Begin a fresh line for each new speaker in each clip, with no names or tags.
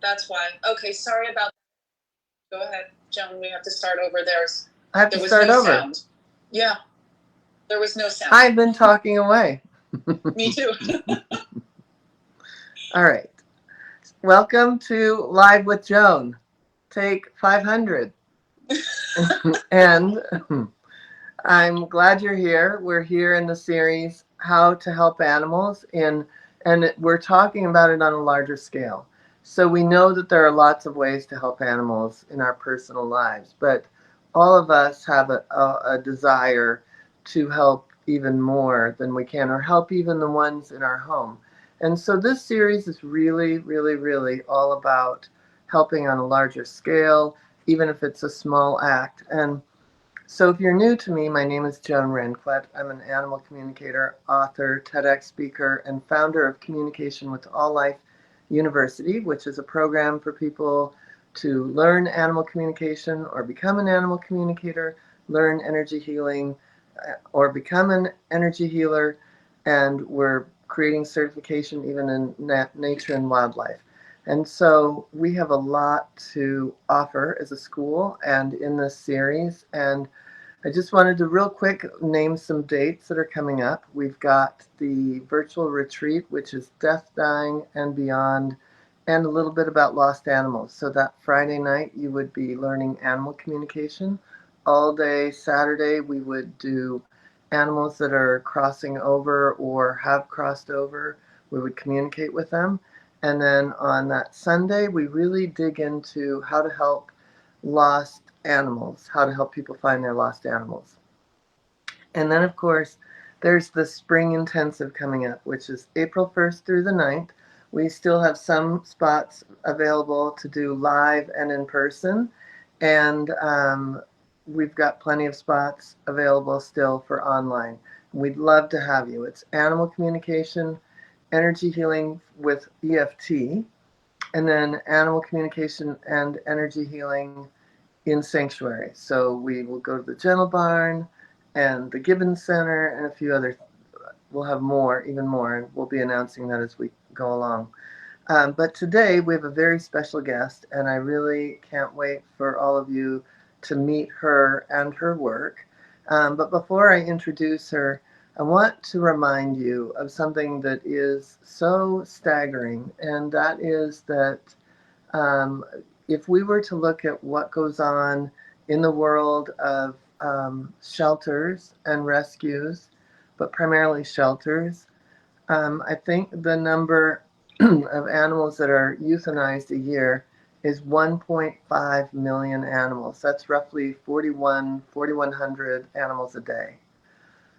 That's why. Okay, sorry about that. Go ahead, Joan. We have to start over.
I have to start over.
Sound. Yeah, there was no sound.
I've been talking away.
Me too.
All right. Welcome to Live with Joan. Take 500. And I'm glad you're here. We're here in the series, How to Help Animals, and we're talking about it on a larger scale. So we know that there are lots of ways to help animals in our personal lives, but all of us have a desire to help even more than we can, or help even the ones in our home. And so this series is really, really, really all about helping on a larger scale, even if it's a small act. And so if you're new to me, my name is Joan Ranquet. I'm an animal communicator, author, TEDx speaker, and founder of Communication with All Life University, which is a program for people to learn animal communication or become an animal communicator, learn energy healing, or become an energy healer. And we're creating certification even in nature and wildlife. And so we have a lot to offer as a school and in this series. And I just wanted to real quick name some dates that are coming up. We've got the virtual retreat, which is Death, Dying, and Beyond, and a little bit about lost animals. So that Friday night, you would be learning animal communication. All day Saturday, we would do animals that are crossing over or have crossed over. We would communicate with them. And then on that Sunday, we really dig into how to help lost animals, how to help people find their lost animals. And then, of course, there's the spring intensive coming up, which is April 1st through the 9th. We still have some spots available to do live and in person. And we've got plenty of spots available still for online. We'd love to have you. It's animal communication, energy healing with EFT, and then animal communication and energy healing in sanctuary. So we will go to the Gentle Barn and the Gibbons Center and a few other. We'll have more, even more, and we'll be announcing that as we go along. But today we have a very special guest, and I really can't wait for all of you to meet her and her work. But before I introduce her, I want to remind you of something that is so staggering, and that is that if we were to look at what goes on in the world of shelters and rescues, but primarily shelters, I think the number of animals that are euthanized a year is 1.5 million animals. That's roughly 4,100 animals a day.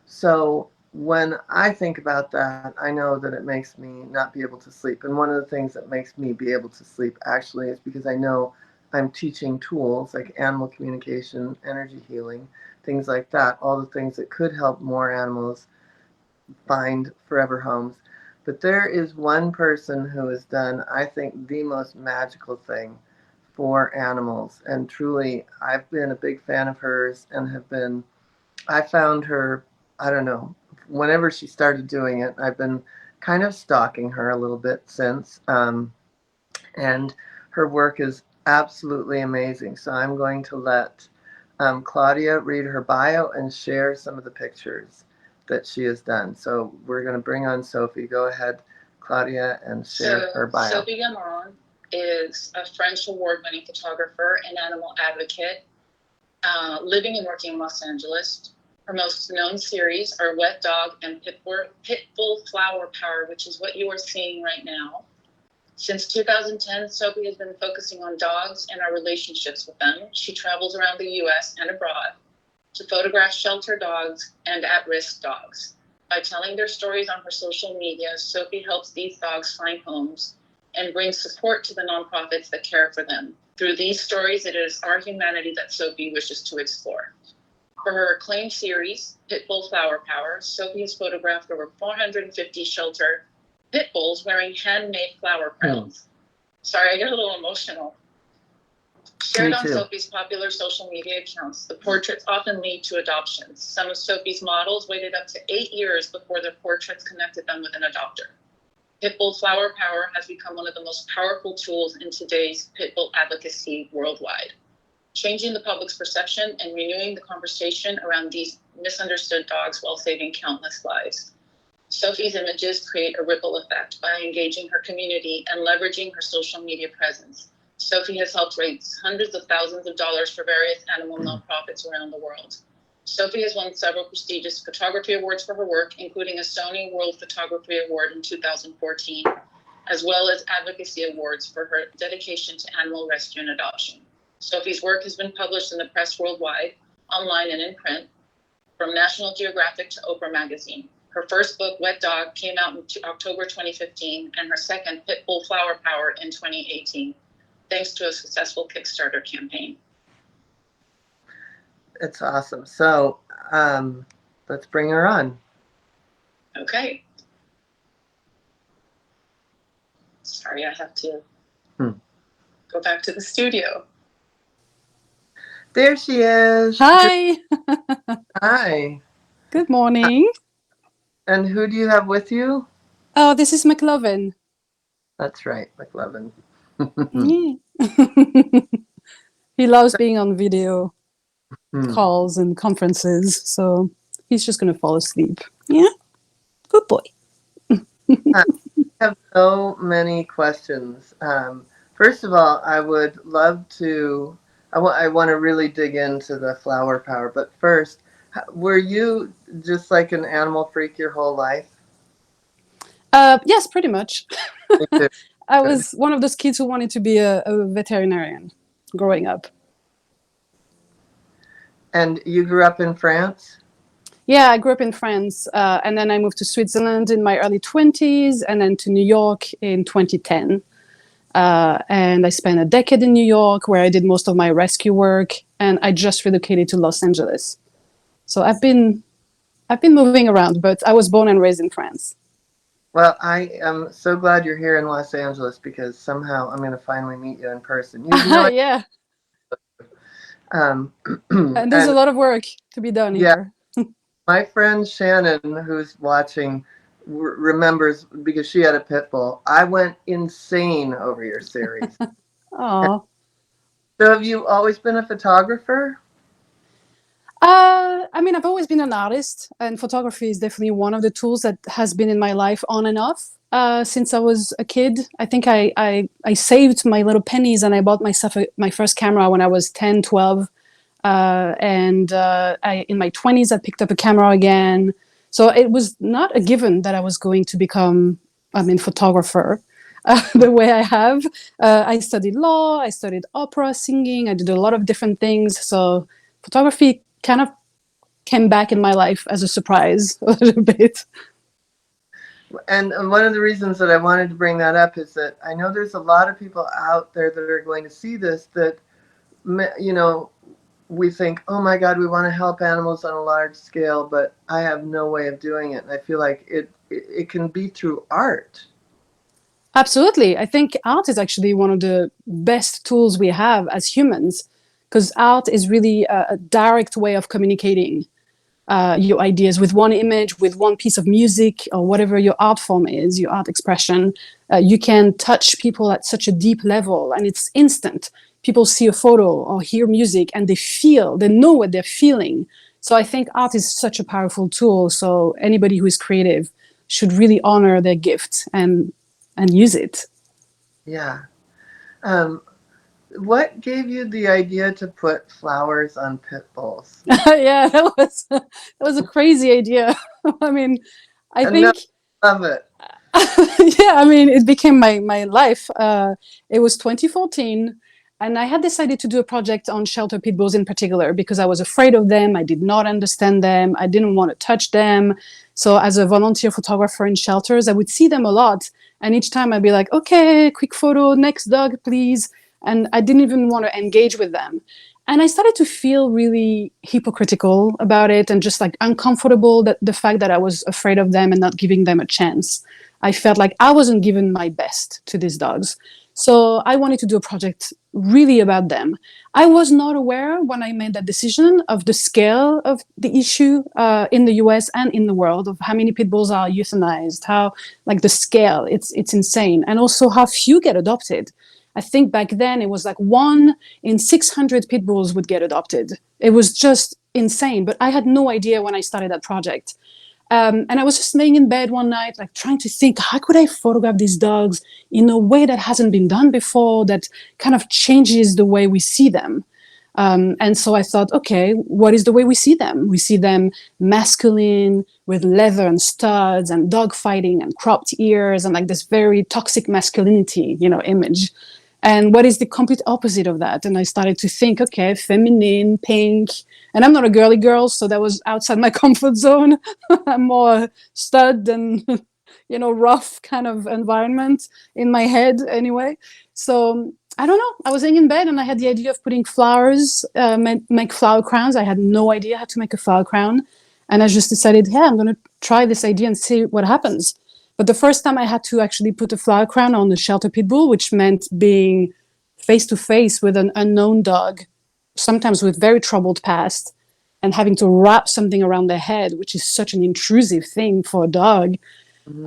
So when I think about that, I know that it makes me not be able to sleep. And one of the things that makes me be able to sleep actually is because I know I'm teaching tools like animal communication, energy healing, things like that, all the things that could help more animals find forever homes. But there is one person who has done, I think, the most magical thing for animals. And truly, I've been a big fan of hers and I found her, I don't know, whenever she started doing it, I've been kind of stalking her a little bit since. And her work is absolutely amazing. So I'm going to let Claudia read her bio and share some of the pictures that she has done. So we're going to bring on Sophie. Go ahead, Claudia, and share her bio.
Sophie Gamand is a French award-winning photographer and animal advocate, living and working in Los Angeles. Her most known series are Wet Dog and Pitbull Flower Power, which is what you are seeing right now. Since 2010, Sophie has been focusing on dogs and our relationships with them. She travels around the U.S. and abroad to photograph shelter dogs and at-risk dogs. By telling their stories on her social media, Sophie helps these dogs find homes and brings support to the nonprofits that care for them. Through these stories, it is our humanity that Sophie wishes to explore. For her acclaimed series, Pitbull Flower Power, Sophie has photographed over 450 shelter pit bulls wearing handmade flower crowns. Sorry, I get a little emotional. Shared on Sophie's popular social media accounts, the portraits often lead to adoptions. Some of Sophie's models waited up to 8 years before their portraits connected them with an adopter. Pitbull Flower Power has become one of the most powerful tools in today's pitbull advocacy worldwide, changing the public's perception and renewing the conversation around these misunderstood dogs while saving countless lives. Sophie's images create a ripple effect by engaging her community and leveraging her social media presence. Sophie has helped raise hundreds of thousands of dollars for various animal nonprofits around the world. Sophie has won several prestigious photography awards for her work, including a Sony World Photography Award in 2014, as well as advocacy awards for her dedication to animal rescue and adoption. Sophie's work has been published in the press worldwide, online and in print, from National Geographic to Oprah Magazine. Her first book, Wet Dog, came out in October 2015, and her second, Pitbull Flower Power, in 2018, thanks to a successful Kickstarter campaign.
It's awesome. So let's bring her on.
Okay. Sorry, I have to go back to the studio.
There she is.
Hi.
Hi.
Good morning.
And who do you have with you?
Oh, this is McLovin.
That's right, McLovin.
He loves being on video calls and conferences, so he's just going to fall asleep. Yeah, good boy.
I have so many questions. First of all, I would love to, I want to really dig into the flower power, but first, were you just like an animal freak your whole life?
Yes, pretty much. I was one of those kids who wanted to be a veterinarian growing up.
And you grew up in France?
Yeah, I grew up in France, and then I moved to Switzerland in my early 20s, and then to New York in 2010. And I spent a decade in New York where I did most of my rescue work, and I just relocated to Los Angeles. So I've been moving around, but I was born and raised in France.
Well, I am so glad you're here in Los Angeles because somehow I'm going to finally meet you in person. You know,
yeah. And there's a lot of work to be done here.
My friend Shannon, who's watching, remembers because she had a pit bull. I went insane over your series.
Oh.
So have you always been a photographer?
I mean, I've always been an artist, and photography is definitely one of the tools that has been in my life on and off since I was a kid. I think I saved my little pennies and I bought myself my first camera when I was 10, 12. In my 20s, I picked up a camera again. So it was not a given that I was going to become, photographer the way I have. I studied law, I studied opera, singing, I did a lot of different things. So photography kind of came back in my life as a surprise a little bit.
And one of the reasons that I wanted to bring that up is that I know there's a lot of people out there that are going to see this that, you know, we think, oh my God, we want to help animals on a large scale, but I have no way of doing it. And I feel like it can be through art.
Absolutely. I think art is actually one of the best tools we have as humans, because art is really a direct way of communicating your ideas with one image, with one piece of music, or whatever your art form is, your art expression. You can touch people at such a deep level, and it's instant. People see a photo or hear music and they know what they're feeling. So I think art is such a powerful tool. So anybody who is creative should really honor their gift and use it. Yeah.
What gave you the idea to put flowers on pit bulls?
Yeah, that was a crazy idea. I mean, I think
love it.
Yeah, I mean, it became my life. It was 2014, and I had decided to do a project on shelter pit bulls in particular because I was afraid of them. I did not understand them. I didn't want to touch them. So as a volunteer photographer in shelters, I would see them a lot, and each time I'd be like, okay, quick photo, next dog, please. And I didn't even want to engage with them. And I started to feel really hypocritical about it and just like uncomfortable that the fact that I was afraid of them and not giving them a chance. I felt like I wasn't giving my best to these dogs. So I wanted to do a project really about them. I was not aware when I made that decision of the scale of the issue in the US and in the world, of how many pit bulls are euthanized, how, like, the scale, it's insane. And also how few get adopted. I think back then it was like 1 in 600 pit bulls would get adopted. It was just insane. But I had no idea when I started that project. And I was just laying in bed one night, like trying to think, how could I photograph these dogs in a way that hasn't been done before, that kind of changes the way we see them? And so I thought, okay, what is the way we see them? We see them masculine, with leather and studs and dog fighting and cropped ears and like this very toxic masculinity, image. And what is the complete opposite of that? And I started to think, okay, feminine, pink. And I'm not a girly girl, so that was outside my comfort zone. I'm more stud and, rough kind of environment in my head anyway. So I don't know. I was laying in bed and I had the idea of putting flowers, make flower crowns. I had no idea how to make a flower crown. And I just decided, yeah, I'm going to try this idea and see what happens. But the first time I had to actually put a flower crown on a shelter pit bull, which meant being face to face with an unknown dog, sometimes with very troubled past, and having to wrap something around their head, which is such an intrusive thing for a dog.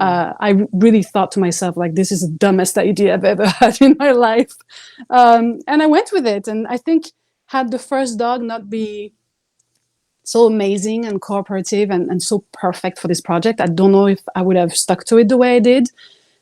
I really thought to myself, like, this is the dumbest idea I've ever had in my life. And I went with it. And I think had the first dog not be so amazing and cooperative and so perfect for this project, I don't know if I would have stuck to it the way I did.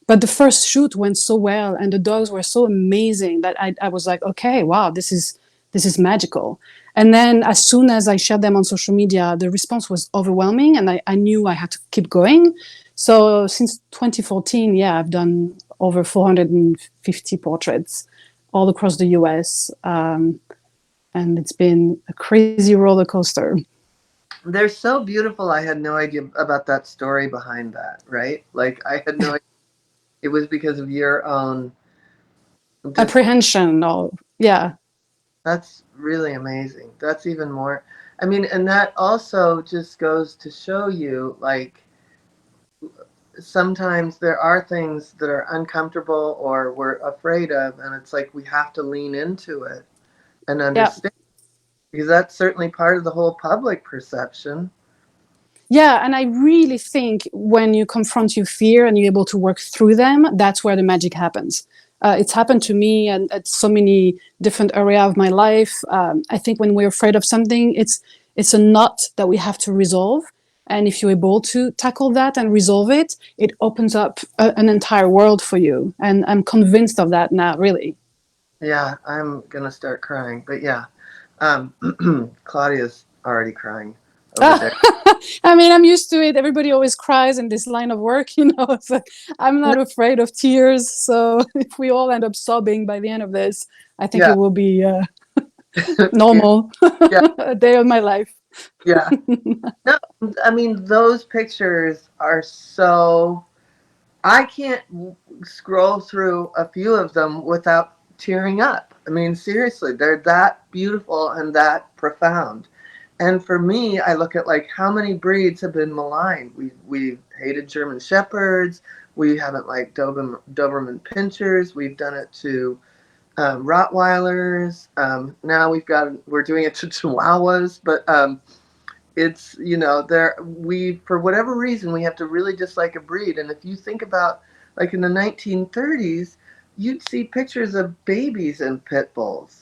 But the first shoot went so well and the dogs were so amazing that I was like, okay, wow, this is magical. And then as soon as I shared them on social media, the response was overwhelming and I knew I had to keep going. So since 2014, yeah, I've done over 450 portraits all across the US. And it's been a crazy roller coaster.
They're so beautiful. I had no idea about that story behind that, right? Like, I had no idea. It was because of your own
apprehension. Yeah.
That's really amazing. That's even more. I mean, and that also just goes to show you, like, sometimes there are things that are uncomfortable or we're afraid of, and it's like we have to lean into it and understand. Yeah. Because that's certainly part of the whole public perception.
Yeah, and I really think when you confront your fear and you're able to work through them, that's where the magic happens. It's happened to me and at so many different areas of my life. I think when we're afraid of something, it's a knot that we have to resolve. And if you're able to tackle that and resolve it, it opens up an entire world for you. And I'm convinced of that now, really.
Yeah, I'm going to start crying. But yeah, Claudia's already crying over there.
I mean, I'm used to it. Everybody always cries in this line of work, It's like, I'm not afraid of tears. So if we all end up sobbing by the end of this, I think it will be normal. A day of my life.
Yeah. No, I mean, those pictures are so... I can't scroll through a few of them without tearing up. I mean, seriously, they're that beautiful and that profound. And for me, I look at, like, how many breeds have been maligned. We've hated German Shepherds. We haven't liked Doberman Pinschers. We've done it to Rottweilers. Now we're doing it to Chihuahuas. But it's, for whatever reason, we have to really dislike a breed. And if you think about, like, in the 1930s, you'd see pictures of babies in pit bulls.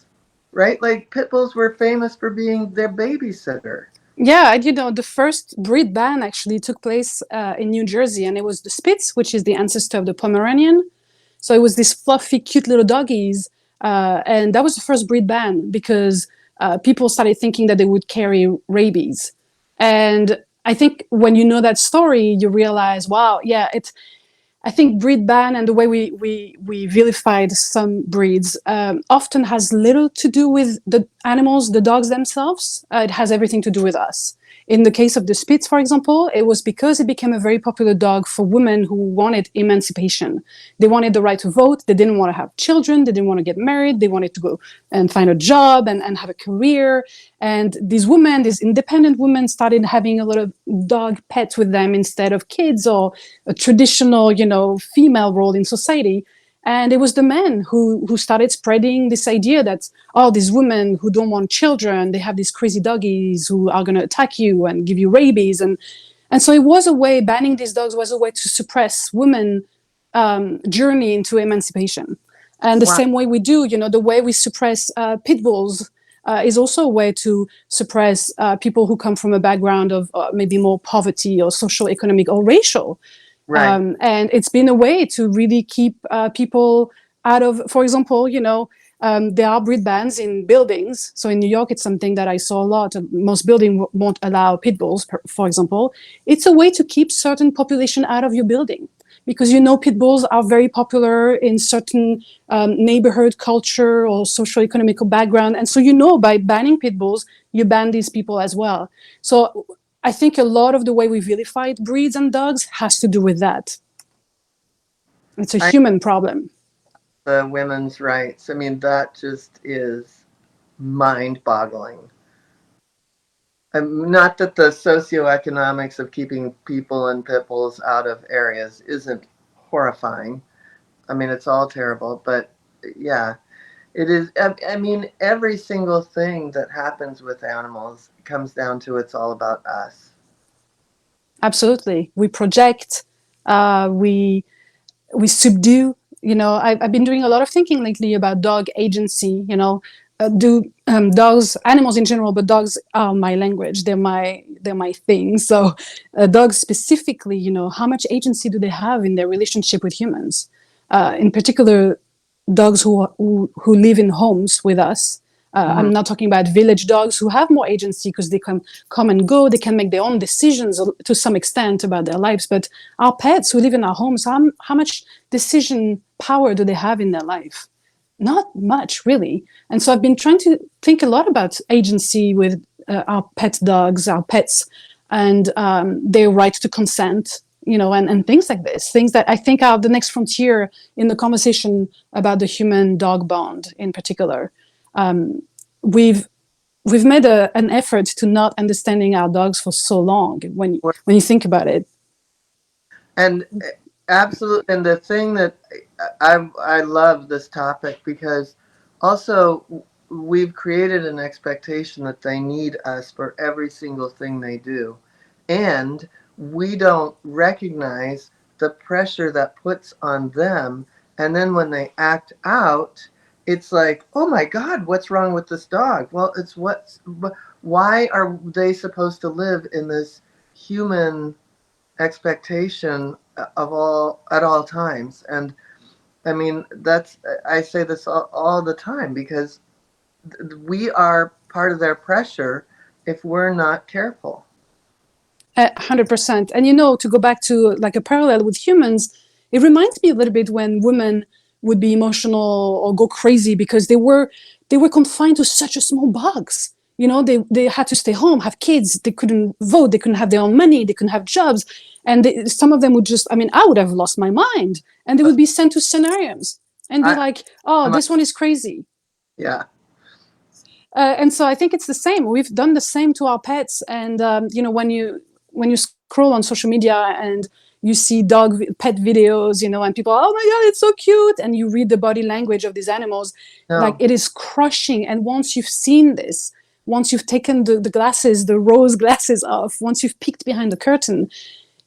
Right? Like, pit bulls were famous for being their babysitter.
Yeah, the first breed ban actually took place in New Jersey, and it was the Spitz, which is the ancestor of the Pomeranian. So it was these fluffy, cute little doggies, and that was the first breed ban because people started thinking that they would carry rabies. And I think when you know that story, you realize, wow, yeah, I think breed ban and the way we vilified some breeds often has little to do with the animals, the dogs themselves. It has everything to do with us. In the case of the Spitz, for example, it was because it became a very popular dog for women who wanted emancipation. They wanted the right to vote. They didn't want to have children. They didn't want to get married. They wanted to go and find a job and have a career. And these women, these independent women, started having a lot of dog pets with them instead of kids or a traditional, female role in society. And it was the men who started spreading this idea that, oh, these women who don't want children, they have these crazy doggies who are going to attack you and give you rabies. And so it was a way, banning these dogs was a way to suppress women journey into emancipation. And the same way we do, the way we suppress pit bulls is also a way to suppress people who come from a background of maybe more poverty or social, economic, or racial.
Right.
And it's been a way to really keep people out of, for example, there are breed bans in buildings. So in New York, it's something that I saw a lot. Most buildings won't allow pit bulls, for example. It's a way to keep certain population out of your building, because pit bulls are very popular in certain neighborhood culture or social economic background. And so, by banning pit bulls, you ban these people as well. So I think a lot of the way we vilified breeds and dogs has to do with that. It's a human problem.
The women's rights. I mean, that just is mind-boggling. Not that the socioeconomics of keeping people and pit bulls out of areas isn't horrifying. I mean, it's all terrible, but yeah, it is. I mean, every single thing that happens with animals comes down to it's all about us.
Absolutely. We project, we subdue. I've been doing a lot of thinking lately about dog agency. Do dogs, animals in general, but dogs are my language. They're my thing. So dogs specifically, how much agency do they have in their relationship with humans? In particular, dogs who live in homes with us. I'm not talking about village dogs who have more agency because they can come and go. They can make their own decisions to some extent about their lives. But our pets who live in our homes, how much decision power do they have in their life? Not much, really. And so I've been trying to think a lot about agency with our pet dogs, our pets, and their right to consent, and things like this, things that I think are the next frontier in the conversation about the human-dog bond in particular. We've made an effort to not understanding our dogs for so long when you think about it.
And absolutely, and the thing that I love this topic because also we've created an expectation that they need us for every single thing they do, and we don't recognize the pressure that puts on them. And then when they act out, it's like, oh my God, what's wrong with this dog? Well, why are they supposed to live in this human expectation at all times? And I mean, I say this all the time because we are part of their pressure if we're not careful.
100%. And to go back to like a parallel with humans, it reminds me a little bit when women would be emotional or go crazy because they were confined to such a small box. They had to stay home, have kids, they couldn't vote, they couldn't have their own money, they couldn't have jobs. And some of them would just, I would have lost my mind. And they would be sent to sanitariums and be like, oh, this one is crazy.
Yeah.
And so I think it's the same. We've done the same to our pets. And, when you scroll on social media and you see pet videos, and people, oh my God, it's so cute. And you read the body language of these animals, like it is crushing. And once you've seen this, once you've taken the rose glasses off, once you've peeked behind the curtain,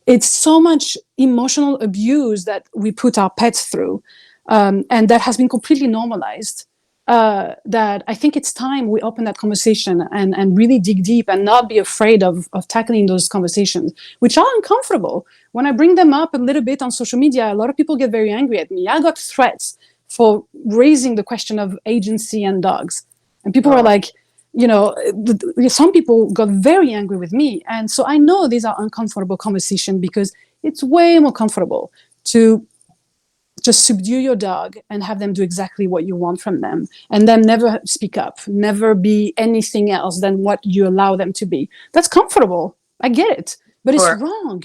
it's so much emotional abuse that we put our pets through. And that has been completely normalized. That I think it's time we open that conversation and really dig deep and not be afraid of tackling those conversations, which are uncomfortable. When I bring them up a little bit on social media, a lot of people get very angry at me. I got threats for raising the question of agency and dogs. And people were like, some people got very angry with me. And so I know these are uncomfortable conversations because it's way more comfortable to just subdue your dog and have them do exactly what you want from them, and then never speak up, never be anything else than what you allow them to be. That's comfortable. I get it, but it's wrong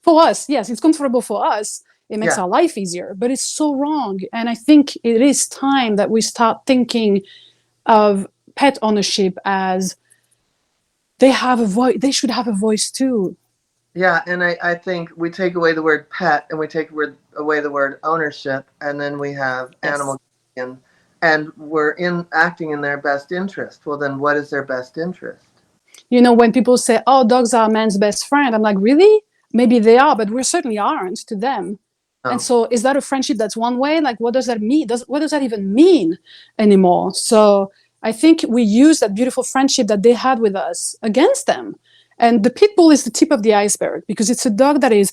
for us. Yes, it's comfortable for us. It makes our life easier, but it's so wrong. And I think it is time that we start thinking of pet ownership as they have a voice. They should have a voice too.
Yeah, and I think we take away the word pet and we take away the word ownership, and then we have
Yes.
animal guardian, and we're in acting in their best interest. Well, then what is their best interest?
You know, when people say, oh, dogs are man's best friend, I'm like, really? Maybe they are, but we certainly aren't to them. And
Oh,
so is that a friendship that's one way? Like, what does that mean? What does that even mean anymore? So I think we use that beautiful friendship that they had with us against them. And the pit bull is the tip of the iceberg because it's a dog that is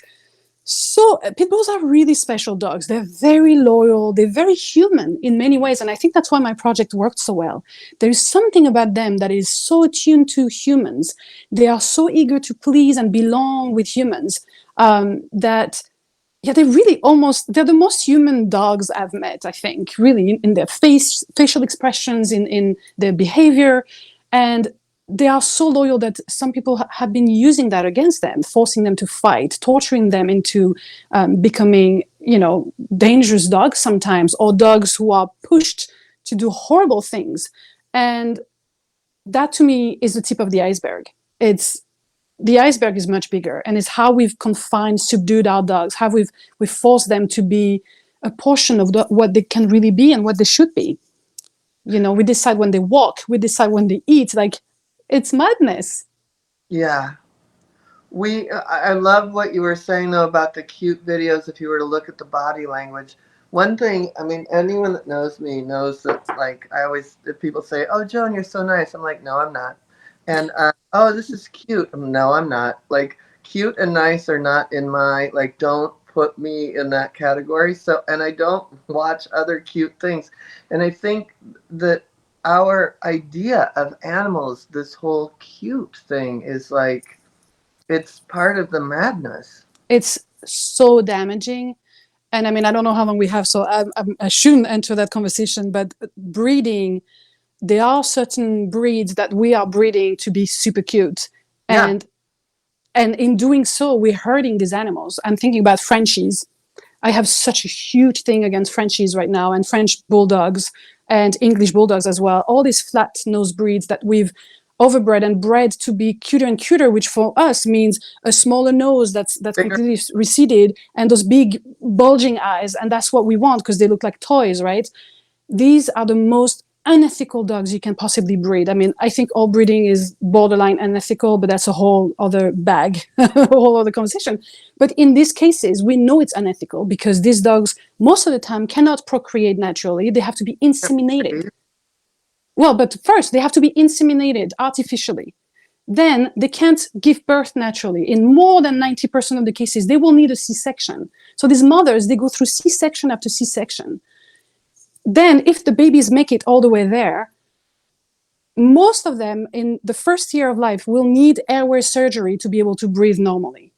so pit bulls are really special dogs. They're very loyal. They're very human in many ways. And I think that's why my project worked so well. There's something about them that is so attuned to humans. They are so eager to please and belong with humans that yeah, they're the most human dogs I've met, I think, really, in their facial expressions, in their behavior. And they are so loyal that some people have been using that against them, forcing them to fight, torturing them into becoming, dangerous dogs sometimes, or dogs who are pushed to do horrible things. And that to me is the tip of the iceberg. It's The iceberg is much bigger, and it's how we've confined, subdued our dogs, how we've forced them to be a portion of what they can really be and what they should be. We decide when they walk, we decide when they eat. Like, it's madness.
yeah. I love what you were saying though about the cute videos. If you were to look at the body language, one thing, I mean, anyone that knows me knows that, like, I always, if people say, "Oh, Joan, you're so nice," I'm like, "No, I'm not." And "Oh, this is cute." No, I'm not. Like, cute and nice are not in my, like, don't put me in that category. So, and I don't watch other cute things. And I think that our idea of animals, this whole cute thing, is like, it's part of the madness.
It's so damaging. And I mean, I don't know how long we have, so I shouldn't enter that conversation. But breeding, there are certain breeds that we are breeding to be super cute,
Yeah,
and in doing so, we're hurting these animals. I'm thinking about Frenchies. I have such a huge thing against Frenchies right now, and French bulldogs and English bulldogs as well. All these flat nose breeds that we've overbred and bred to be cuter and cuter, which for us means a smaller nose that's
bigger.
completely receded and those big bulging eyes, and that's what we want because they look like toys, right? These are the most unethical dogs you can possibly breed. I mean, I think all breeding is borderline unethical, but that's a whole other bag, a whole other conversation. But in these cases, we know it's unethical because these dogs, most of the time, cannot procreate naturally. They have to be inseminated. Well, but first, they have to be inseminated artificially. Then they can't give birth naturally. In more than 90% of the cases, they will need a C-section. So these mothers, they go through C-section after C-section. Then if the babies make it all the way there, most of them in the first year of life will need airway surgery to be able to breathe normally.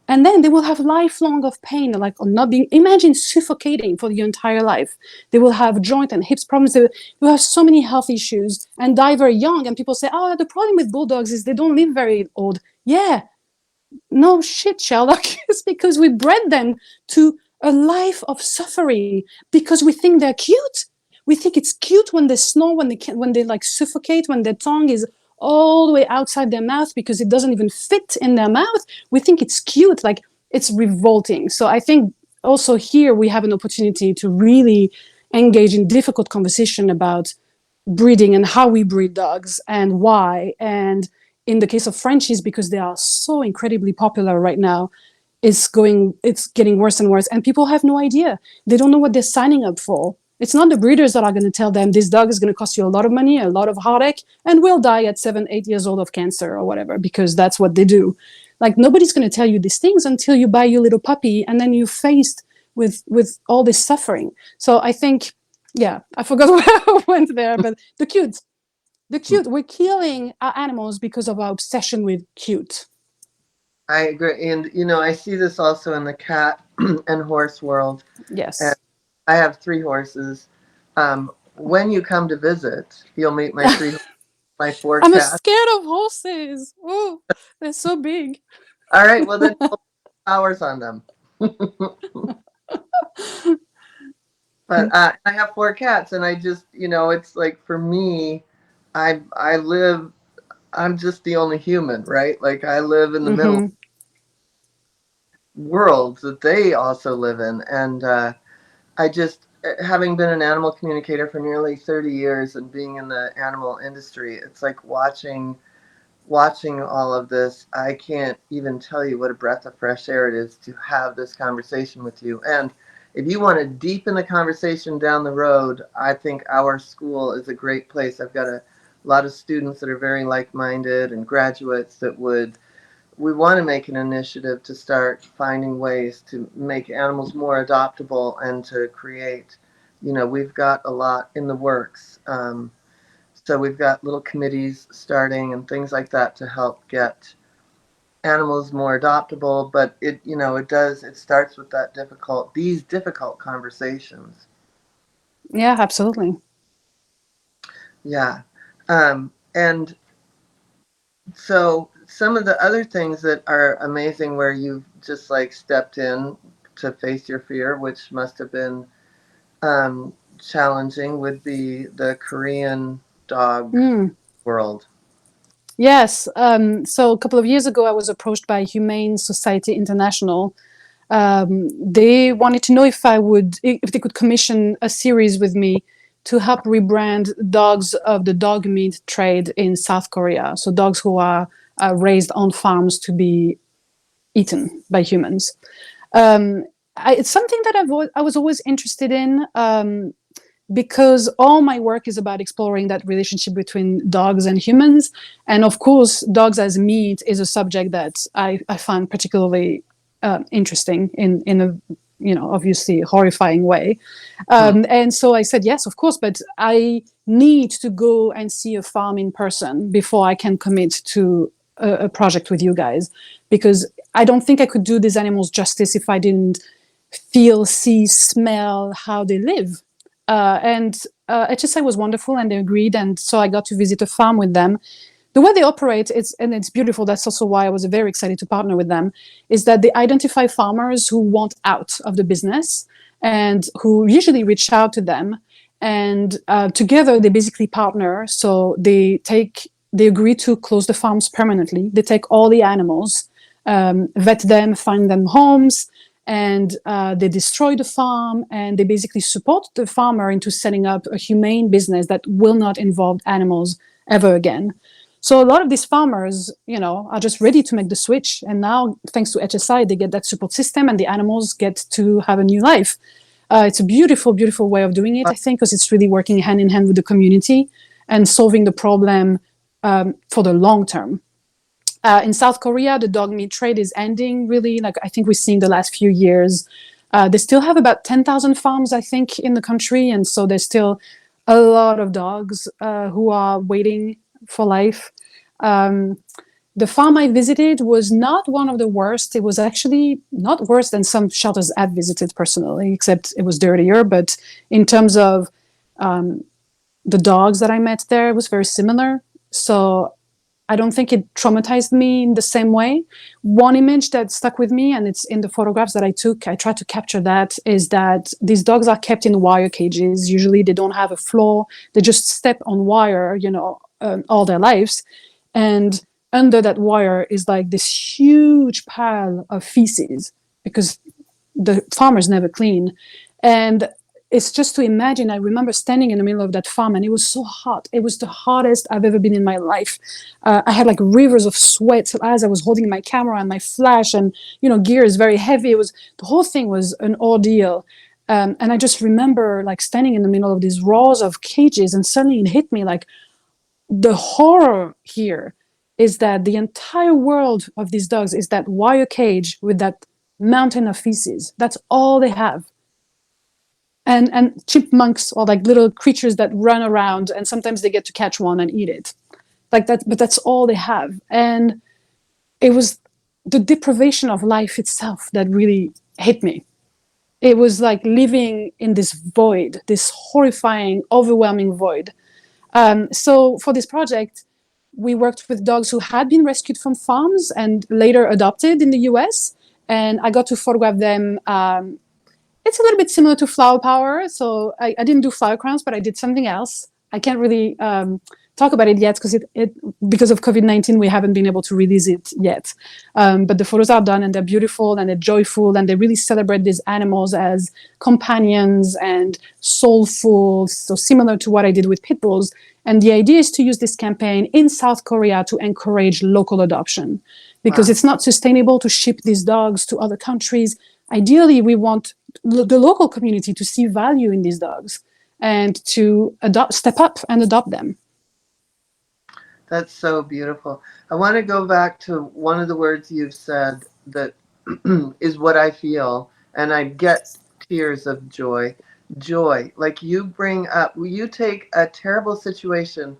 And then they will have lifelong of pain, like not being, imagine suffocating for your entire life. They will have joint and hips problems. They will have so many health issues and die very young. And people say, oh, the problem with bulldogs is they don't live very old. Yeah, no shit, Sherlock. It's because we bred them to a life of suffering because we think they're cute. We think it's cute when they snore, when they like suffocate, when their tongue is all the way outside their mouth because it doesn't even fit in their mouth. We think it's cute, like it's revolting. So I think also here we have an opportunity to really engage in difficult conversation about breeding and how we breed dogs and why. And in the case of Frenchies, because they are so incredibly popular right now, it's getting worse and worse. And people have no idea. They don't know what they're signing up for. It's not the breeders that are going to tell them this dog is going to cost you a lot of money, a lot of heartache, and will die at 7, 8 years old of cancer or whatever, because that's what they do. Like, nobody's going to tell you these things until you buy your little puppy and then you're faced with all this suffering. So I think, yeah, I forgot where I went there, but the cute, we're killing our animals because of our obsession with cute.
I agree. And, I see this also in the cat and horse world. And
Yes.
I have 3 horses. When you come to visit, you'll meet my 4
I'm
cats.
scared of horses. Oh, they're so big.
All right, well, then you'll put hours on them. But I have 4 cats, and I just, it's like, for me, I live. I'm just the only human, right? Like, I live in the middle.
Mm-hmm.
worlds that they also live in. And I just, having been an animal communicator for nearly 30 years and being in the animal industry, it's like watching all of this. I can't even tell you what a breath of fresh air it is to have this conversation with you. And if you want to deepen the conversation down the road, I think our school is a great place. I've got a lot of students that are very like-minded and graduates that we want to make an initiative to start finding ways to make animals more adoptable and to create, we've got a lot in the works. So we've got little committees starting and things like that to help get animals more adoptable. But it starts with these difficult conversations.
Yeah, absolutely.
Yeah. And so some of the other things that are amazing where you've just like stepped in to face your fear, which must have been challenging, would be the Korean dog
Mm.
world.
Yes. So a couple of years ago, I was approached by Humane Society International. They wanted to know if they could commission a series with me to help rebrand dogs of the dog meat trade in South Korea. So dogs who are raised on farms to be eaten by humans. It's something that I was always interested in. Because all my work is about exploring that relationship between dogs and humans. And of course, dogs as meat is a subject that I find particularly interesting in a, obviously horrifying way. And so I said, yes, of course, but I need to go and see a farm in person before I can commit to a project with you guys, because I don't think I could do these animals justice if I didn't feel, see, smell how they live. And HSI was wonderful, and they agreed, and so I got to visit a farm with them. The way they operate, it's beautiful. That's also why I was very excited to partner with them. Is that they identify farmers who want out of the business and who usually reach out to them, and together they basically partner. So they agree to close the farms permanently. They take all the animals, vet them, find them homes, and they destroy the farm, and they basically support the farmer into setting up a humane business that will not involve animals ever again. So a lot of these farmers, are just ready to make the switch. And now, thanks to HSI, they get that support system, and the animals get to have a new life. It's a beautiful, beautiful way of doing it, I think, because it's really working hand in hand with the community and solving the problem for the long term. In South Korea, the dog meat trade is ending, really. Like, I think we've seen the last few years. They still have about 10,000 farms, I think, in the country. And so there's still a lot of dogs who are waiting for life. The farm I visited was not one of the worst. It was actually not worse than some shelters I've visited personally, except it was dirtier. But in terms of the dogs that I met there, it was very similar. So I don't think it traumatized me in the same way. One image that stuck with me, and it's in the photographs that I took, I tried to capture that, is that these dogs are kept in wire cages. Usually they don't have a floor. They just step on wire, all their lives. And under that wire is like this huge pile of feces because the farmers never clean. And it's just to imagine. I remember standing in the middle of that farm, and it was so hot. It was the hottest I've ever been in my life. I had like rivers of sweat as I was holding my camera and my flash, and gear is very heavy. The whole thing was an ordeal. And I just remember like standing in the middle of these rows of cages, and suddenly it hit me like the horror here is that the entire world of these dogs is that wire cage with that mountain of feces. That's all they have. And chipmunks or like little creatures that run around, and sometimes they get to catch one and eat it like that, but that's all they have. And it was the deprivation of life itself that really hit me. It was like living in this void, this horrifying, overwhelming void. So for this project, we worked with dogs who had been rescued from farms and later adopted in the US, and I got to photograph them. It's a little bit similar to Flower Power. So I didn't do flower crowns, but I did something else. I can't really talk about it yet because of COVID-19, we haven't been able to release it yet. But the photos are done and they're beautiful and they're joyful and they really celebrate these animals as companions and soulful. So similar to what I did with pit bulls. And the idea is to use this campaign in South Korea to encourage local adoption, because
Wow.
it's not sustainable to ship these dogs to other countries. Ideally, we want the local community to see value in these dogs and to step up and adopt them.
That's so beautiful. I want to go back to one of the words you've said that is what I feel, and I get tears of joy. Joy, like you bring up, you take a terrible situation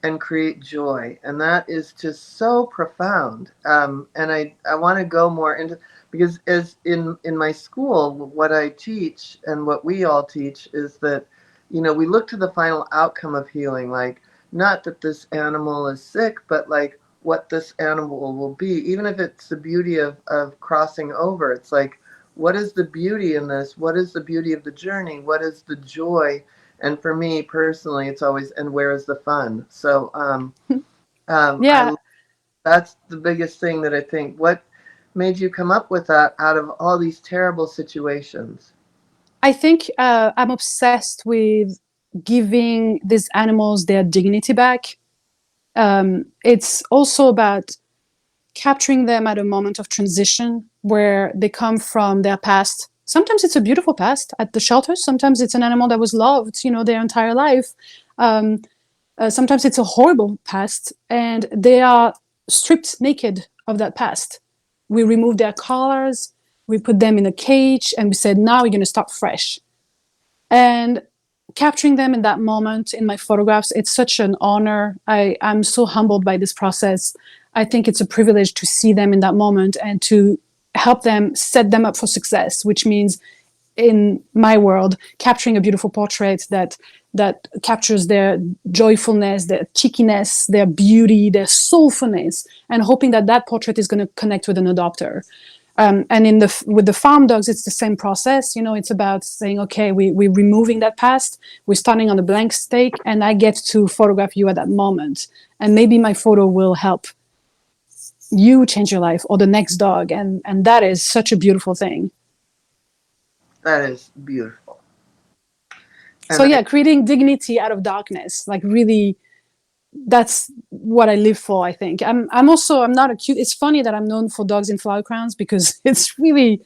and create joy, and that is just so profound. And I want to go more into, because as in my school, what I teach and what we all teach is that, you know, we look to the final outcome of healing, like not that this animal is sick, but like what this animal will be, even if it's the beauty of crossing over. It's like, what is the beauty in this? What is the beauty of the journey? What is the joy? And for me personally, it's always, and where is the fun? So
Yeah,
that's the biggest thing that I think. What made you come up with that out of all these terrible situations?
I think I'm obsessed with giving these animals their dignity back. It's also about capturing them at a moment of transition where they come from their past. Sometimes it's a beautiful past at the shelter. Sometimes it's an animal that was loved, you know, their entire life. Sometimes it's a horrible past, and they are stripped naked of that past. We remove their collars, we put them in a cage, and we said, now we're going to start fresh. And capturing them in that moment in my photographs, it's such an honor. I'm so humbled by this process. I think it's a privilege to see them in that moment and to help them set them up for success, which means, in my world, capturing a beautiful portrait that captures their joyfulness, their cheekiness, their beauty, their soulfulness, and hoping that that portrait is going to connect with an adopter. And with the farm dogs, it's the same process. You know, it's about saying, okay, we're removing that past, we're starting on a blank slate, and I get to photograph you at that moment. And maybe my photo will help you change your life or the next dog. And that is such a beautiful thing.
That is beautiful.
So
And
yeah, creating dignity out of darkness, like really, that's what I live for, I think. I'm not a cute, it's funny that I'm known for dogs in flower crowns, because it's really,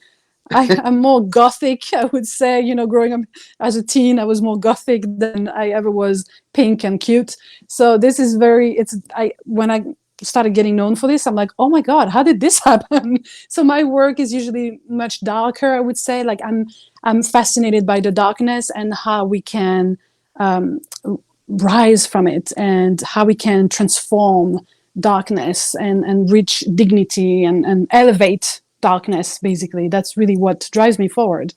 I'm more gothic, I would say. You know, growing up as a teen, I was more gothic than I ever was pink and cute. So this is when I started getting known for this, I'm like, oh my God, how did this happen? So my work is usually much darker, I would say. Like I'm fascinated by the darkness and how we can rise from it, and how we can transform darkness and reach dignity and elevate darkness. Basically, that's really what drives me forward.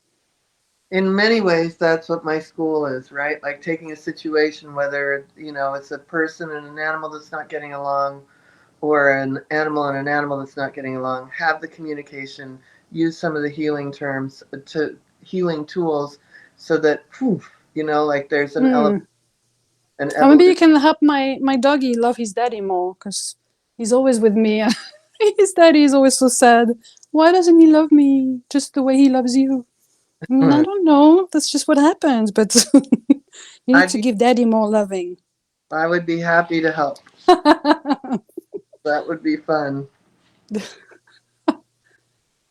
in many ways, that's what my school is, right? Like taking a situation, whether, you know, it's a person and an animal that's not getting along, or an animal and an animal that's not getting along, have the communication, use some of the healing terms, to healing tools, so that, poof, you know, like there's an an
Or maybe you
evolution.
can help my doggy love his daddy more, because he's always with me. His daddy is always so sad. Why doesn't he love me just the way he loves you? I mean, I don't know. That's just what happens. But you need
I'd
to
be,
give daddy more loving.
I would be happy to help. That would be fun.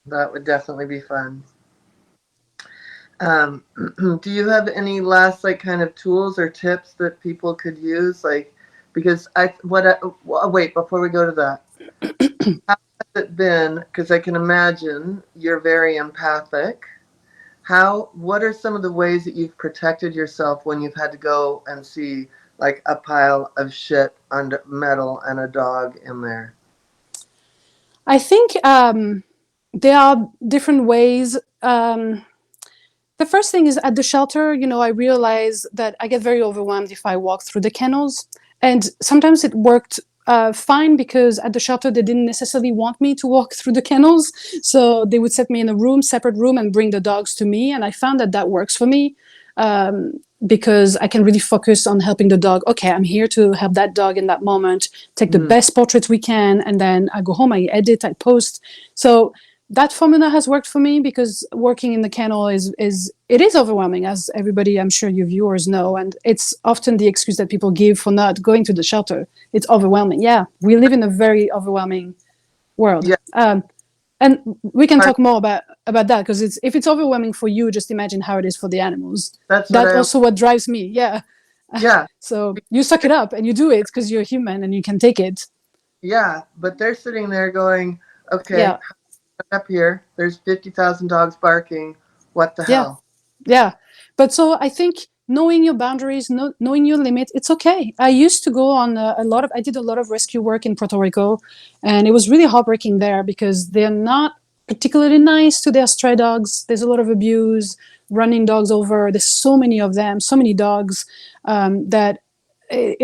That would definitely be fun. Um, do you have any last like kind of tools or tips that people could use? Like, because wait, before we go to that, how has it been? Because I can imagine you're very empathic. What are some of the ways that you've protected yourself when you've had to go and see like a pile of shit under metal and a dog in there?
I think there are different ways. The first thing is, at the shelter, you know, I realize that I get very overwhelmed if I walk through the kennels. And sometimes it worked fine, because at the shelter, they didn't necessarily want me to walk through the kennels. So they would set me in a separate room, and bring the dogs to me. And I found that works for me. because I can really focus on helping the dog. Okay, I'm here to help that dog in that moment, take the best portraits we can, and then I go home, I edit, I post. So that formula has worked for me, because working in the kennel is overwhelming, as everybody, I'm sure your viewers know, and it's often the excuse that people give for not going to the shelter. It's overwhelming. Yeah, we live in a very overwhelming world.
Yeah.
And we can talk more about that, because if it's overwhelming for you, just imagine how it is for the animals. That's also what drives me. Yeah.
Yeah.
So you suck it up and you do it because you're human and you can take it.
Yeah, but they're sitting there going, okay, up here, there's 50,000 dogs barking. What the hell?
Yeah. But so I think knowing your boundaries, knowing your limit, it's okay. I used to go on I did a lot of rescue work in Puerto Rico, and it was really heartbreaking there, because they're not particularly nice to their stray dogs. There's a lot of abuse, running dogs over. There's so many of them, so many dogs, that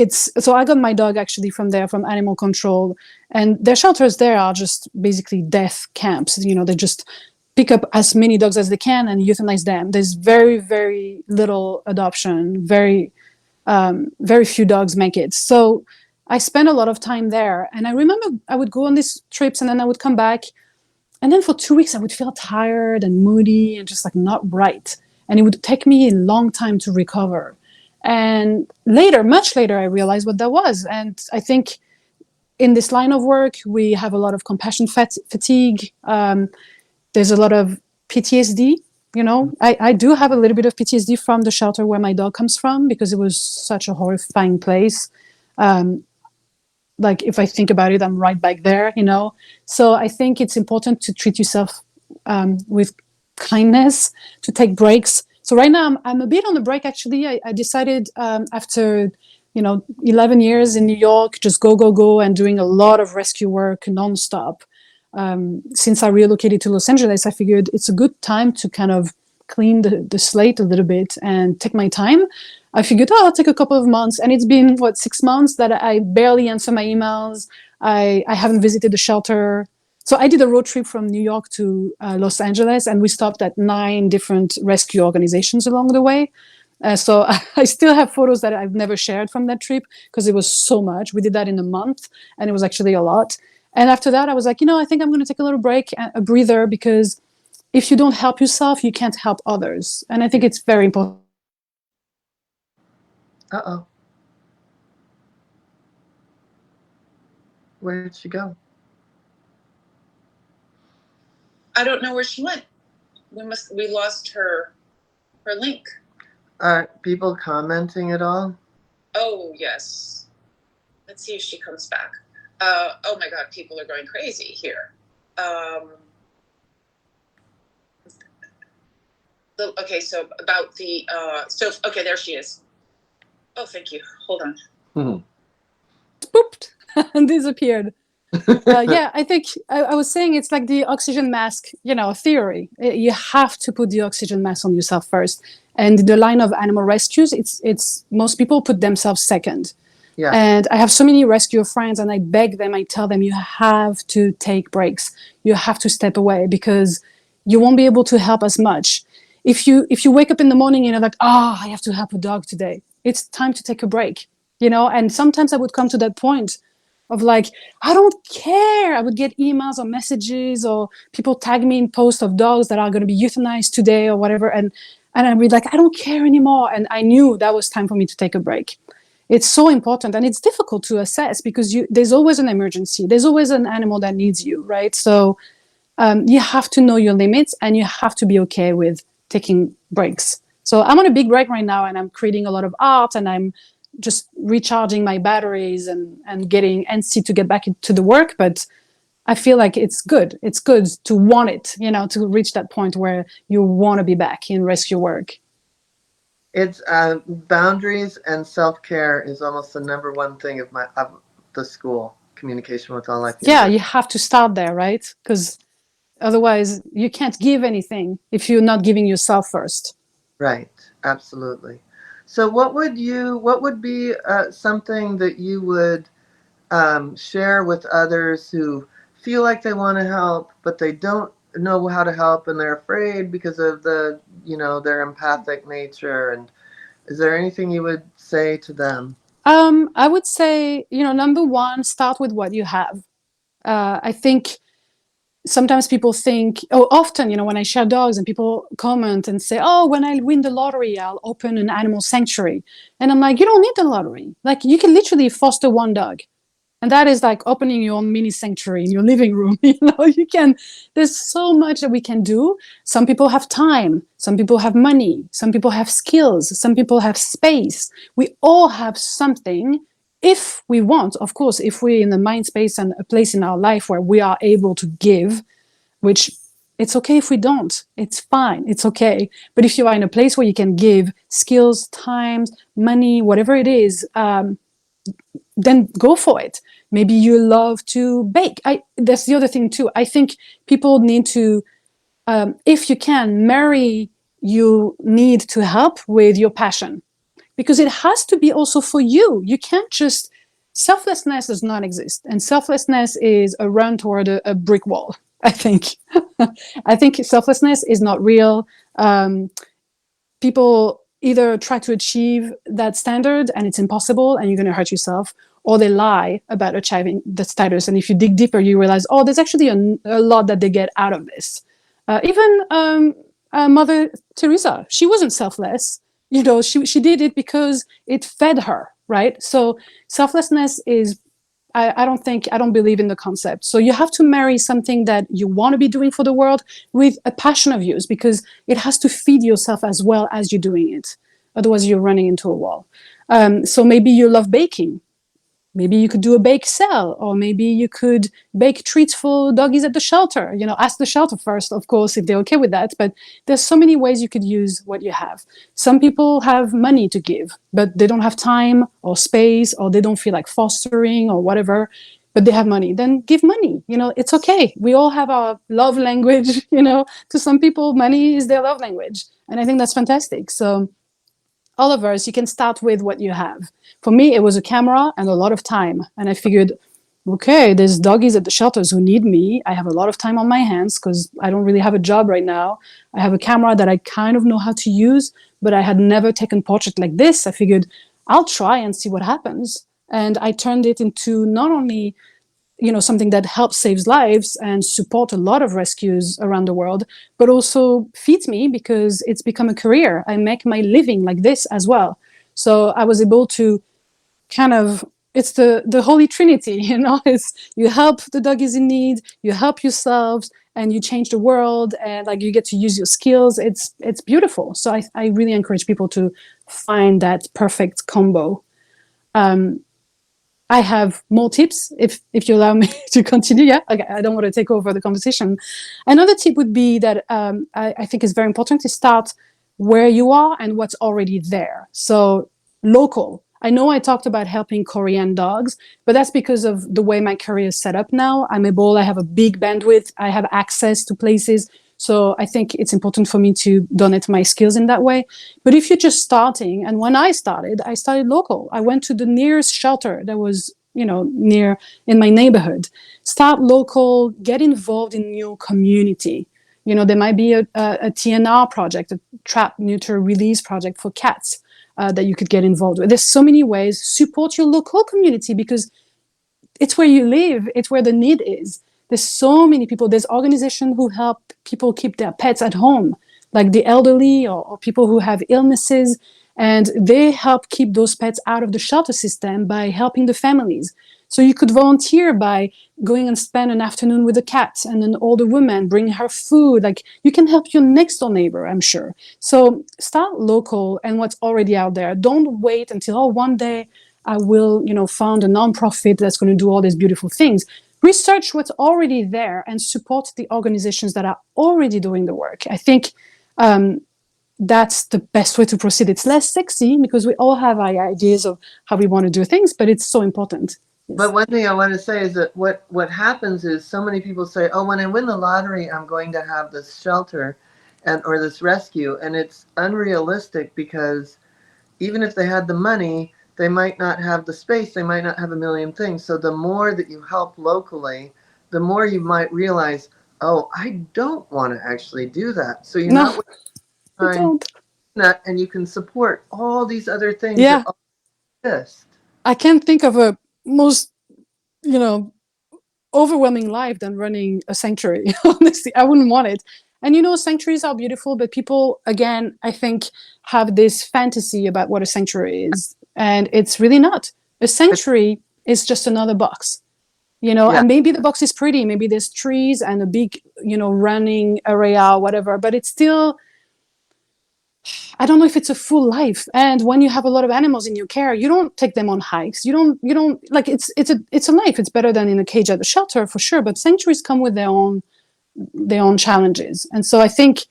so I got my dog actually from there, from animal control, and their shelters there are just basically death camps. They just pick up as many dogs as they can and euthanize them. There's very, very little adoption. Very few dogs make it. So I spent a lot of time there, and I remember I would go on these trips, and then I would come back, and then for 2 weeks I would feel tired and moody and just like not right, and it would take me a long time to recover. And later, much later, I realized what that was. And I think in this line of work, we have a lot of compassion fatigue. There's a lot of PTSD. I do have a little bit of PTSD from the shelter where my dog comes from, because it was such a horrifying place. Like, if I think about it, I'm right back there, So I think it's important to treat yourself with kindness, to take breaks. So right now I'm a bit on the break, actually. I decided after 11 years in New York, just go, and doing a lot of rescue work nonstop. Since I relocated to Los Angeles, I figured it's a good time to kind of clean the slate a little bit and take my time. I figured, I'll take a couple of months. And it's been, 6 months that I barely answer my emails. I haven't visited the shelter. So I did a road trip from New York to Los Angeles, and we stopped at 9 different rescue organizations along the way. So I still have photos that I've never shared from that trip, because it was so much. We did that in a month, and it was actually a lot. And after that, I was like, I think I'm going to take a little break, a breather, because if you don't help yourself, you can't help others. And I think it's very important.
Uh-oh. Where did she go?
I don't know where she went. We lost her link.
Are people commenting at all?
Oh, yes. Let's see if she comes back. Oh my God, people are going crazy here. Okay, so about okay, there she is. Oh, thank you. Hold on.
Booped and disappeared. Yeah, I think I was saying it's like the oxygen mask, theory. You have to put the oxygen mask on yourself first. And the line of animal rescues, it's most people put themselves second. Yeah. And I have so many rescue friends, and I beg them, I tell them, you have to take breaks. You have to step away, because you won't be able to help as much. If you wake up in the morning and you're like, I have to help a dog today, it's time to take a break, And sometimes I would come to that point of like, I don't care. I would get emails or messages, or people tag me in posts of dogs that are going to be euthanized today or whatever. And I'd be like, I don't care anymore. And I knew that was time for me to take a break. It's so important, and it's difficult to assess, because there's always an emergency. There's always an animal that needs you, right? So you have to know your limits, and you have to be okay with taking breaks. So I'm on a big break right now, and I'm creating a lot of art, and I'm just recharging my batteries and getting antsy to get back into the work. But I feel like it's good. It's good to want it, to reach that point where you want to be back in rescue work.
It's boundaries and self-care is almost the number one thing of the school, communication with all life.
Yeah, you have to start there, right? Because otherwise you can't give anything if you're not giving yourself first.
Right, absolutely. So what would be something that you would share with others who feel like they want to help, but they don't know how to help, and they're afraid because of their empathic nature, and Is there anything you would say to them?
I would say, number one, start with what you have. I think sometimes people think, often, when I share dogs and people comment and say, oh, when I win the lottery, I'll open an animal sanctuary. And I'm like, you don't need the lottery. Like, you can literally foster one dog. And that is like opening your own mini sanctuary in your living room. There's so much that we can do. Some people have time. Some people have money. Some people have skills. Some people have space. We all have something if we want, of course, if we're in the mind space and a place in our life where we are able to give, which it's okay if we don't. It's fine. It's okay. But if you are in a place where you can give skills, time, money, whatever it is, then go for it. Maybe you love to bake. That's the other thing too. I think people need to, if you can, marry you need to help with your passion, because it has to be also for you. You can't just, selflessness does not exist. And selflessness is a run toward a brick wall, I think. I think selflessness is not real. People either try to achieve that standard and it's impossible and you're going to hurt yourself, or they lie about achieving the status. And if you dig deeper, you realize, oh, there's actually a lot that they get out of this. Even Mother Teresa, she wasn't selfless. She did it because it fed her, right? So selflessness is, I don't believe in the concept. So you have to marry something that you want to be doing for the world with a passion of yours, because it has to feed yourself as well as you're doing it. Otherwise, you're running into a wall. So maybe you love baking. Maybe you could do a bake sale, or maybe you could bake treats for doggies at the shelter. Ask the shelter first, of course, if they're okay with that. But there's so many ways you could use what you have. Some people have money to give, but they don't have time or space, or they don't feel like fostering or whatever, but they have money. Then give money. It's okay. We all have our love language. To some people, money is their love language. And I think that's fantastic. So all of us, you can start with what you have. For me, it was a camera and a lot of time. And I figured, okay, there's doggies at the shelters who need me. I have a lot of time on my hands because I don't really have a job right now. I have a camera that I kind of know how to use, but I had never taken portrait like this. I figured I'll try and see what happens. And I turned it into not only something that helps save lives and support a lot of rescues around the world, but also feeds me because it's become a career. I make my living like this as well. So I was able to it's the Holy Trinity, it's you help the doggies in need, you help yourselves, and you change the world, and like you get to use your skills. It's beautiful. So I really encourage people to find that perfect combo. I have more tips if you allow me to continue. Yeah, okay. I don't want to take over the conversation. Another tip would be that I think is very important to start where you are and what's already there. So local. I know I talked about helping Korean dogs, but that's because of the way my career is set up now. I have a big bandwidth. I have access to places. So I think it's important for me to donate my skills in that way. But if you're just starting, and when I started local. I went to the nearest shelter that was, near in my neighborhood. Start local, get involved in your community. There might be a TNR project, a trap, neuter, release project for cats that you could get involved with. There's so many ways. Support your local community because it's where you live. It's where the need is. There's so many people. There's organizations who help people keep their pets at home, like the elderly or people who have illnesses. And they help keep those pets out of the shelter system by helping the families. So you could volunteer by going and spend an afternoon with a cat and an older woman, bring her food. Like you can help your next door neighbor, I'm sure. So start local and what's already out there. Don't wait until, one day I will, found a nonprofit that's going to do all these beautiful things. Research what's already there and support the organizations that are already doing the work. I think that's the best way to proceed. It's less sexy because we all have our ideas of how we want to do things, but it's so important. Yes.
But one thing I want to say is that what happens is so many people say, oh, when I win the lottery, I'm going to have this shelter or this rescue. And it's unrealistic because even if they had the money, they might not have the space. They might not have a million things. So the more that you help locally, the more you might realize, oh, I don't want to actually do that. So you're not
I don't.
that, and you can support all these other things that
Yeah,
all exist.
I can't think of a most, you know, overwhelming life than running a sanctuary. Honestly, I wouldn't want it. And you know, sanctuaries are beautiful, but people, again, I think, have this fantasy about what a sanctuary is, and it's really not. A
It's,
sanctuary is just another box, you know.
yeah,
And maybe the box is pretty, maybe there's trees and a big, you know, running area, whatever, but it's still, I don't know if it's a full life. And when you have a lot of animals in your care, you don't take them on hikes. You don't like, it's a life. It's better than in a cage at the shelter for sure. But sanctuaries come with their own challenges. And so I think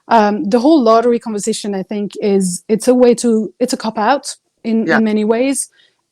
the whole lottery conversation, I think, it's a way to, it's a cop out
yeah,
in many ways.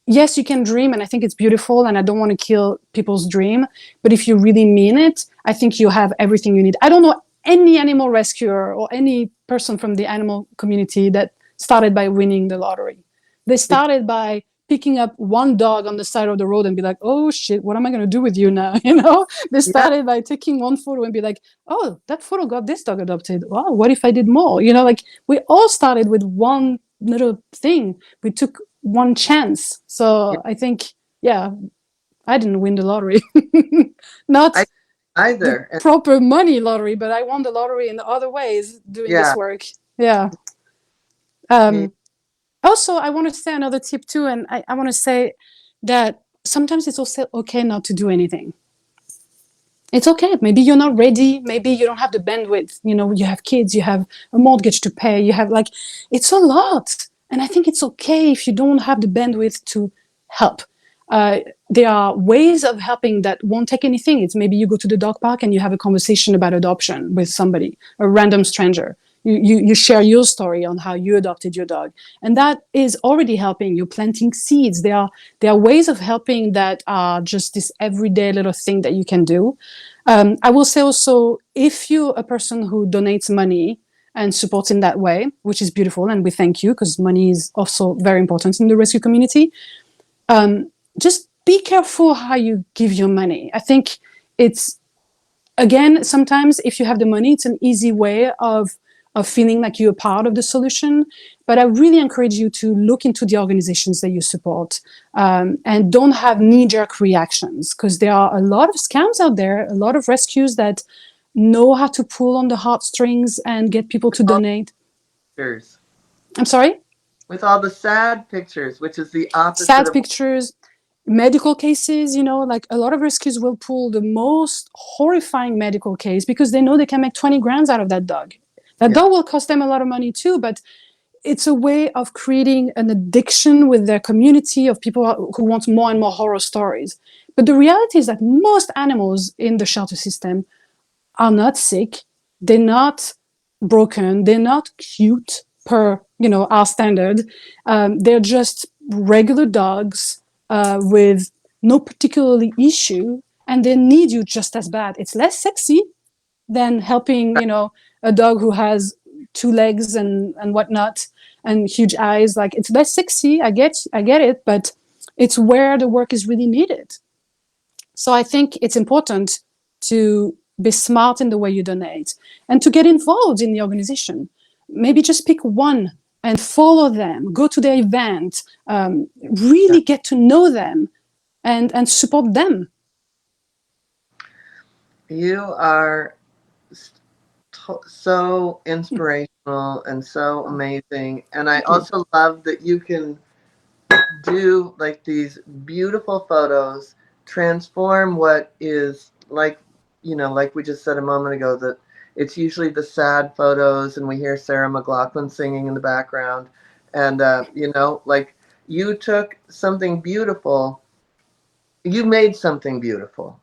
Yes, you can dream, and I think it's beautiful, and I don't want to kill people's dream. But if you really mean it, I think you have everything you need. I don't know any animal rescuer or any person from the animal community that started by winning the lottery. They
it,
started by picking up one dog on the side of the road and be like, oh shit, what am I going to do with you now? You know, they
yeah,
started by taking one photo and be like, oh, that photo got this dog adopted. Wow, what if I did more? You know, like we all started with one little thing. We took one chance.
yeah.
So I think, yeah, I didn't win the lottery. Not
I
the
either, and
proper money lottery, but I won the lottery in other ways doing this
yeah,
work. Yeah.
me,
Also, I want to say another tip too, and I want to say that sometimes it's also okay not to do anything. It's okay. Maybe you're not ready. Maybe you don't have the bandwidth. You know, you have kids, you have a mortgage to pay, you have like, it's a lot. And I think it's okay if you don't have the bandwidth to help. There are ways of helping that won't take anything. It's maybe you go to the dog park and you have a conversation about adoption with somebody, a random stranger. You share your story on how you adopted your dog. And that is already helping. You're planting seeds. There are ways of helping that are just this everyday little thing that you can do. I will say also, if you're a person who donates money and supports in that way, which is beautiful, and we thank you because money is also very important in the rescue community, just be careful how you give your money. I think it's, again, sometimes if you have the money, it's an easy way of feeling like you're part of the solution. But I really encourage you to look into the organizations that you support, and don't have knee-jerk reactions, because there are a lot of scams out there, a lot of rescues that know how to pull on the heartstrings and get people to
all
donate.
pictures,
I'm sorry?
with all the sad pictures, which is the opposite
Sad
of
pictures, medical cases, you know, like a lot of rescues will pull the most horrifying medical case because they know they can make 20 grand out of that dog. That
yeah,
dog will cost them a lot of money too, but it's a way of creating an addiction with their community of people who want more and more horror stories. But the reality is that most animals in the shelter system are not sick, they're not broken, they're not cute per, you know, our standard. They're just regular dogs with no particularly issue, and they need you just as bad. It's less sexy than helping, you know, a dog who has two legs and whatnot and huge eyes. Like, it's less sexy. I get it, but it's where the work is really needed. So I think it's important to be smart in the way you donate and to get involved in the organization. Maybe just pick one and follow them, go to their event,
yeah.
really get to know them and support them.
You are so inspirational and so amazing, and I
Thank you.
also love that you can do like these beautiful photos, transform what is like, like we just said a moment ago, that it's usually the sad photos and we hear Sarah McLachlan singing in the background. And, like you took something beautiful, you made something beautiful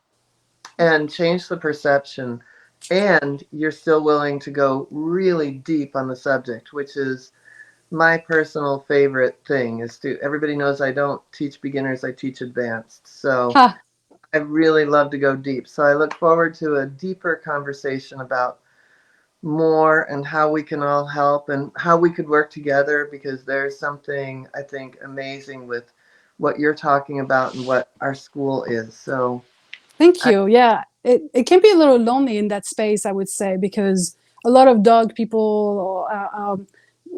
and changed the perception. And you're still willing to go really deep on the subject, which is my personal favorite thing. Is to, everybody knows I don't teach beginners, I teach advanced. So
Ha,
I really love to go deep. So I look forward to a deeper conversation about more and how we can all help and how we could work together, because there's something I think amazing with what you're talking about and what our school is. So
thank
I,
you. Yeah, it can be a little lonely in that space, I would say, because a lot of dog people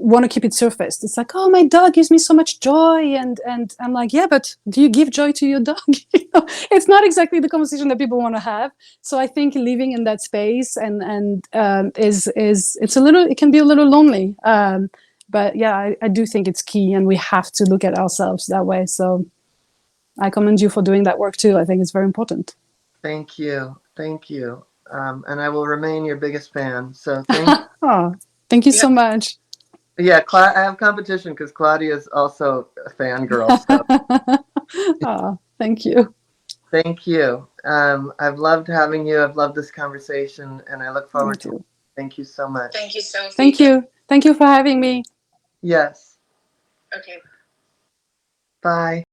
want to keep it surfaced. It's like, oh, my dog gives me so much joy, and I'm like, yeah, but do you give joy to your dog? You know, it's not exactly the conversation that people want to have. So I think living in that space and is it's a little, it can be a little lonely. But yeah, I do think it's key, and we have to look at ourselves that way. So I commend you for doing that work too. I think it's very important.
Thank you. Thank you. And I will remain your biggest fan. So thank you.
Oh, thank you so much.
Yeah, I have competition because Claudia is also a fangirl. So
Oh, thank you.
thank you. I've loved having you. I've loved this conversation, and I look forward to it. Thank you so much.
Thank you, Sophie.
Thank you. Thank you for having me.
Yes.
Okay.
Bye.